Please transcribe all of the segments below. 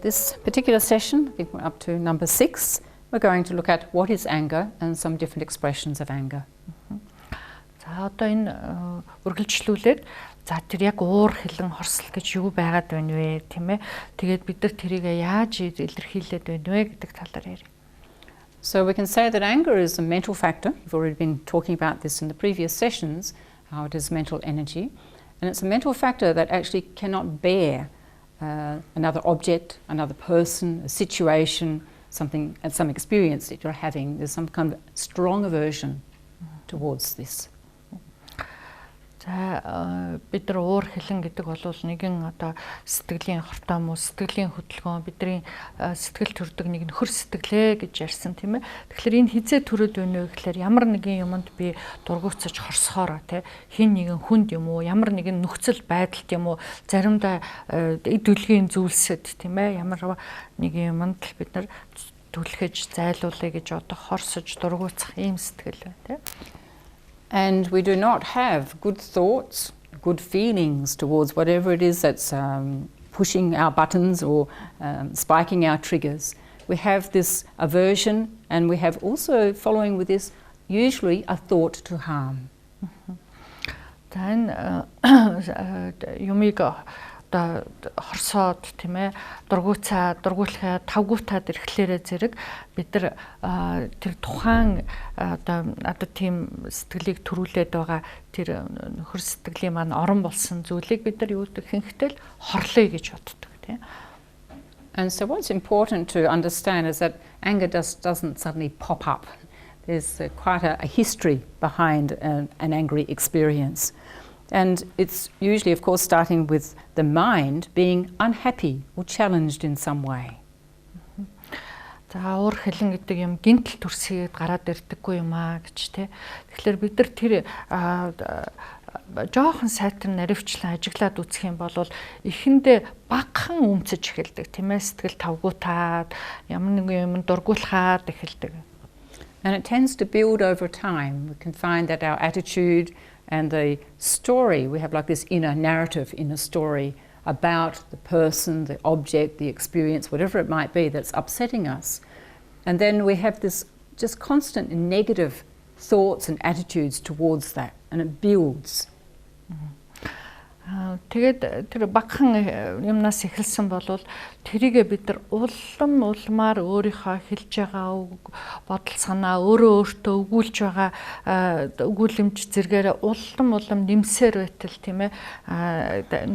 this particular session, I think we're up to number 6, we're going to look at what is anger and some different expressions of anger. За одоо энэ үргэлжлүүлээд за тэр яг уур хилэн хорсол гэж юу байгаад байна вэ тийм ээ. Тэгээд бид нар тэрийг яаж илэрхийлээд байна вэ гэдэг талаар ярив. So we can say that anger is a mental factor. We've already been talking about this in the previous sessions, how it is mental energy. And it's a mental factor that actually cannot bear another object, another person, a situation, something, some experience that you're having. There's some kind of strong aversion towards this. За бид нар уур хилэн гэдэг бол нэгэн одоо сэтгэлийн хортом уу сэтгэлийн хөдөлгөөн бидний сэтгэл төрдөг нэг нөхөр сэтгэлээ гэж ярьсан тийм ээ. Тэгэхээр энэ хизээ төрөд байна вэ гэхээр ямар нэгэн юмд би дургуутсаж хорсохоор тий хин нэгэн хүнд юм уу ямар нэгэн нөхцөл байдалд юм уу заримдаа эд үлгийн зүйлсэд тийм ээ ямар нэгэн юмд л бид нар түлхэж зайлуулъя гэж одоо хорсож дургуутсах ийм сэтгэл байна тий. And we do not have good thoughts, good feelings towards whatever it is that's pushing our buttons or spiking our triggers. We have this aversion, and we have also, following with this, usually a thought to harm. Then юмыг одоо хорсоод тийм ээ дургуулахаа тавгуутаад ирэхлээрээ зэрэг бид нар тэр тухайн одоо тийм сэтгэлийг төрүүлээд байгаа тэр нөхөр сэтгэлийн маань орон болсон зүйлийг бид нар юу гэдэг хинхтэл хорлоё гэж боддог тийм. And so what's important to understand is that anger doesn't suddenly pop up. There's quite a history behind an angry experience. And it's usually, of course, starting with the mind being unhappy or challenged in some way. За уур хилэн гэдэг юм гинтл төрсгээд гараад ирдэггүй юм аа гэж тий. Тэгэхээр бид нар тэр жоохон сайтар наривчлан ажиглаад үсэх юм бол эхэндээ багахан өмцөж эхэлдэг тийм ээ сэтгэл тавгуутаад ямар нэгэн юм дургуулхаад эхэлдэг. And it tends to build over time. We can find that our attitude and the story, we have like this inner narrative, inner story about the person, the object, the experience, whatever it might be that's upsetting us. And then we have this just constant negative thoughts and attitudes towards that, and it builds. Тэгээд тэр багахан юмнаас эхэлсэн болвол тэрийгэ бид нар улмаар өөрийнхөө хэлж байгаа бодол санаа өөртөө өгүүлж байгаа өгүүлэмж зэргээр улам нэмсээр байтал тийм ээ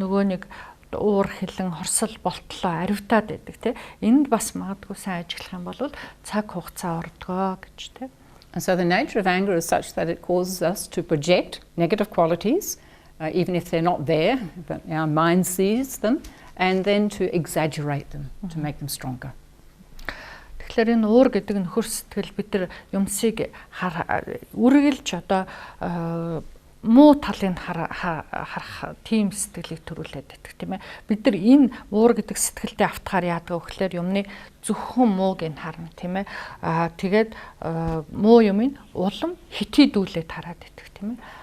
нөгөө нэг уур хилэн хорсол болтлоо аривтаад байдаг тийм энд бас магадгүй сайн ажиглах юм бол цаг хугацаа ордгоо гэж тийм. And so the nature of anger is such that it causes us to project negative qualities. Even if they're not there, but our mind sees them, and then to exaggerate them, to make them stronger. Тэгэхээр энэ уур гэдэг нөхөр сэтгэл бид нар юмсыг үргэлж одоо муу талыг харах тийм сэтгэлийг төрүүлээд байдаг тийм ээ. Бид нар энэ уур гэдэг сэтгэлдээ автахаар яадаг вэ гэхээр юмны зөвхөн мууг нь харна тийм ээ. Тэгээд муу юмыг улам хитийдүүлээд хараад байдаг тийм ээ.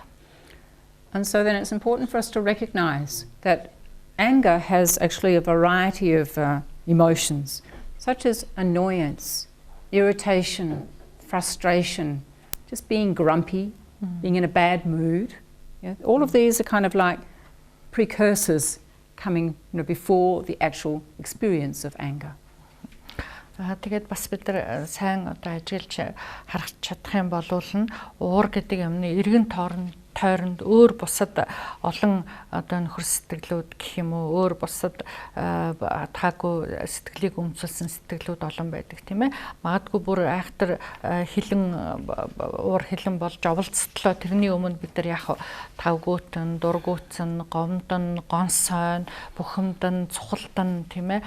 And so then it's important for us to recognize that anger has actually a variety of emotions, such as annoyance, irritation, frustration, just being grumpy, being in a bad mood. Yeah, all of these are kind of like precursors coming before the actual experience of anger. Тэгээд бас бид нар сайн одоо ажиглаж харах чадах юм бол уур гэдэг юмны эргэн тойронд өөр бусад олон одоо нөхөр сэтгэлүүд гэх юм уу өөр бусад таагүй сэтгэлийг өмсөлсөн сэтгэлүүд олон байдаг тийм ээ. Магадгүй бүр айхтар хилэн уур хилэн болж оволцтлоо тэрний өмнө бид нар яг тавгуутан, дургуутсан, гомдон, гонсойн, бухимдан, цухалдан тийм ээ.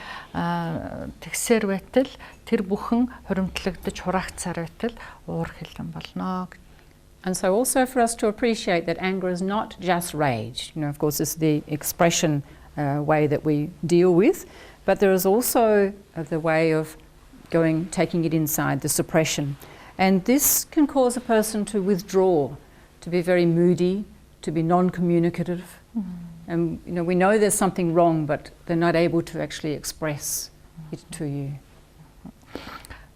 Тэгсээр байтал тэр бүхэн хуримтлагдаж хураацаар байтал уур хилэн болно. And so also for us to appreciate that anger is not just rage. Of course, this is the expression way that we deal with, but there is also the way of taking it inside, the suppression. And this can cause a person to withdraw, to be very moody, to be non-communicative. And we know there's something wrong, but they're not able to actually express it to you.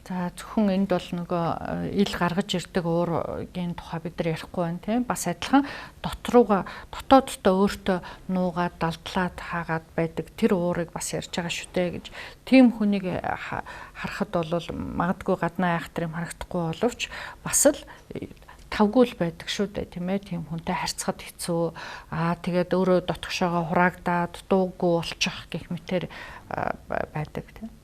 За зөвхөн энд бол нөгөө ил гаргаж ирдэг уургийн тухай бид нар ярихгүй байна тийм бас адилхан дотооддоо өөртөө нуугаад далдлаад хаагаад байдаг тэр уурыг бас ярьж байгаа шүү дээ гэж тийм хүнийг харахад бол магадгүй гаднаа айхтар юм харагдахгүй боловч бас л тавгүй л байдаг шүү дээ тийм ээ тийм хүнтэй харьцахад хэцүү тэгээд өөрөө дотгошоогоо хураагдаад дуугүй болчих гэх мэтэр байдаг тийм.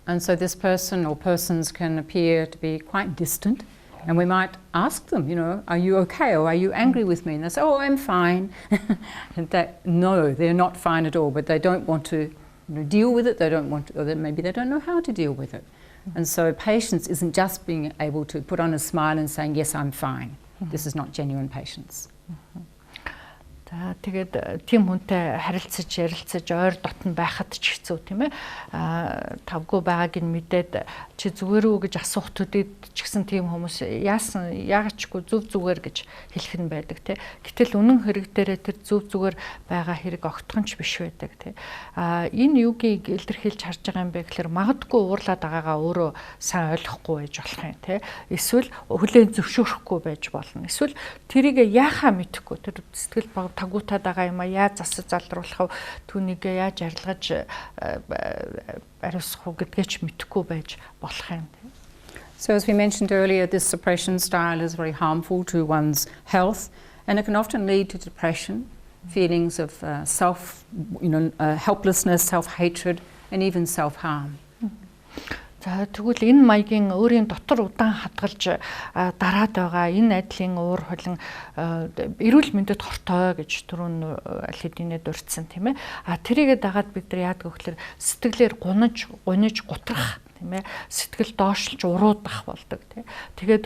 And so this person or persons can appear to be quite distant, and we might ask them, you know, are you okay or are you angry with me? And they say, oh, I'm fine. And no, they're not fine at all, but they don't want to deal with it. They don't want to, or maybe they don't know how to deal with it. And so patience isn't just being able to put on a smile and saying, yes, I'm fine. This is not genuine patience. Тэгээд тийм хүнтэй харилцаж ярилцаж ойр дотн байхад ч хэцүү тийм ээ тавгүй байгааг нь мэдээд чи зүгээр үү гэж асуух төдийд ч гэсэн тийм хүмүүс яасан яагачгүй зүв зүгээр гэж хэлэх нь байдаг тийм гэтэл үнэн хэрэг дээрээ тэр зүв зүгээр байгаа хэрэг огтхон ч биш байдаг тийм энэ юугийг илэрхийлж харж байгаа юм бэ гэхээр магадгүй уурлаад байгаагаа өөрөө сайн ойлгохгүй байж болох юм тийм эсвэл хүлээн зөвшөөрөхгүй байж болно эсвэл тэрийг яахаа мэдэхгүй тэр сэтгэл тагуутаад байгаа юм яаж засаж залруулах вэ түүнийг яаж арилгаж ариусгах уу гэдгээ ч мэдэхгүй байж болох юм. So as we mentioned earlier, this suppression style is very harmful to one's health, and it can often lead to depression, feelings of helplessness, self-hatred, and even self-harm. За тэгвэл энэ маягийн өөрийн дотор удаан хадгалж дараад байгаа энэ айдлын уур хулин эрүүл мэндэд хортой гэж түрүүн аль хэдийнэ дурдсан тийм ээ. Тэрийгэ дагаад бид нар яадаг вэ гэхээр сэтгэлээр гуниж гутрах тийм ээ. Сэтгэл доошлж уруудах болдог тийм. Тэгээд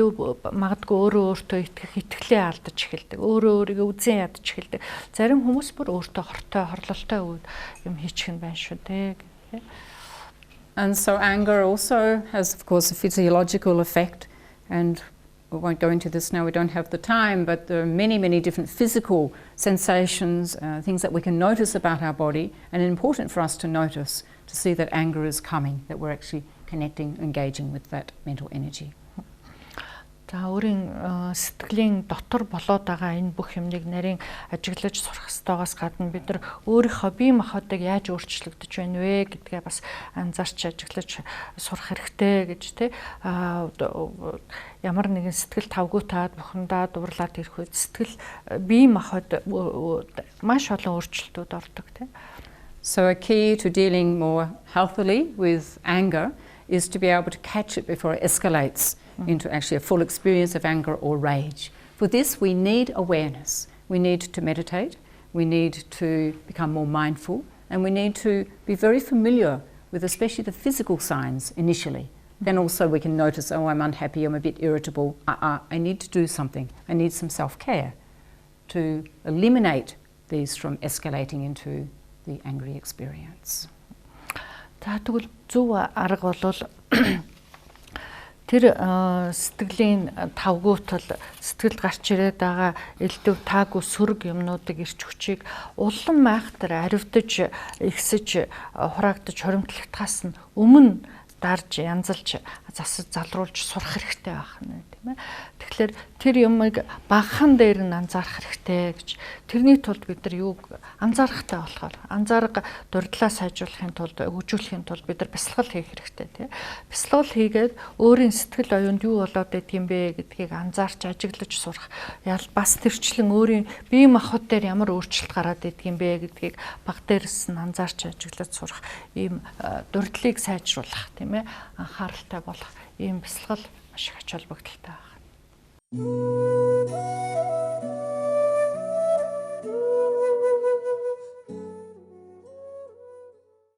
магадгүй өөртөө итгэх итгэлээ алдаж эхэлдэг. Өөрийгөө үзэн ядаж эхэлдэг. Зарим хүмүүс бүр өөртөө хортой хорлолтой үед юм хийчих нь байна шүү дээ. And so anger also has, of course, a physiological effect, and we won't go into this now, we don't have the time, but there are many, many different physical sensations, things that we can notice about our body, and it's important for us to notice, to see that anger is coming, that we're actually connecting, engaging with that mental energy. За өөрийн сэтгэлийн дотор болоод байгаа энэ бүх юмныг нарийн ажиглаж сурах ёстойгоос гадна бид нар өөрийнхөө бие махбодыг яаж өөрчлөгдөж байна вэ гэдгээ бас анзаарч ажиглаж сурах хэрэгтэй гэж тий ямар нэгэн сэтгэл тавгуутаад бухимдаад уурлаад ирэх үед сэтгэл бие махбод маш олон өөрчлөлтүүд ордог тий. So a key to dealing more healthily with anger is to be able to catch it before it escalates into actually a full experience of anger or rage. For this, we need awareness. We need to meditate. We need to become more mindful. And we need to be very familiar with especially the physical signs initially. Then also we can notice, oh, I'm unhappy, I'm a bit irritable. I need to do something. I need some self-care to eliminate these from escalating into the angry experience. За тэгвэл зөв арга бол тэр сэтгэлийн тавгуутал сэтгэлд гарч ирээд байгаа элдв таагүй сөрөг юмнуудыг ирч хүчийг улам айхтар аривдаж ихсэж хураагдаж хоримтлагдахаас нь өмнө дарж янзалж засаж залруулж сурах хэрэгтэй байна тийм ээ. Тэгэхээр тэр юмыг багахан дээр нь анзаарах хэрэгтэй гэж тэрний тулд бид нар юуг анзаарахтай болохоор анзаарга дурдлаа сайжруулахын тулд өгжүүлэхийн тулд бид нар бясалгал хийх хэрэгтэй тийм. Бясалгал хийгээд өөрийн сэтгэл оюунд юу болоод байдг юм бэ гэдгийг анзаарч ажиглаж сурах. Бас тэрчлэн өөрийн бие махбод дээр ямар өөрчлөлт гараад байдг юм бэ гэдгийг баг дээрс нь анзаарч ажиглаж сурах. Ийм дурдлыг сайжруулах тийм ээ. Анхааралтай болох ийм бясалгал маш их ач холбогдолтой байна.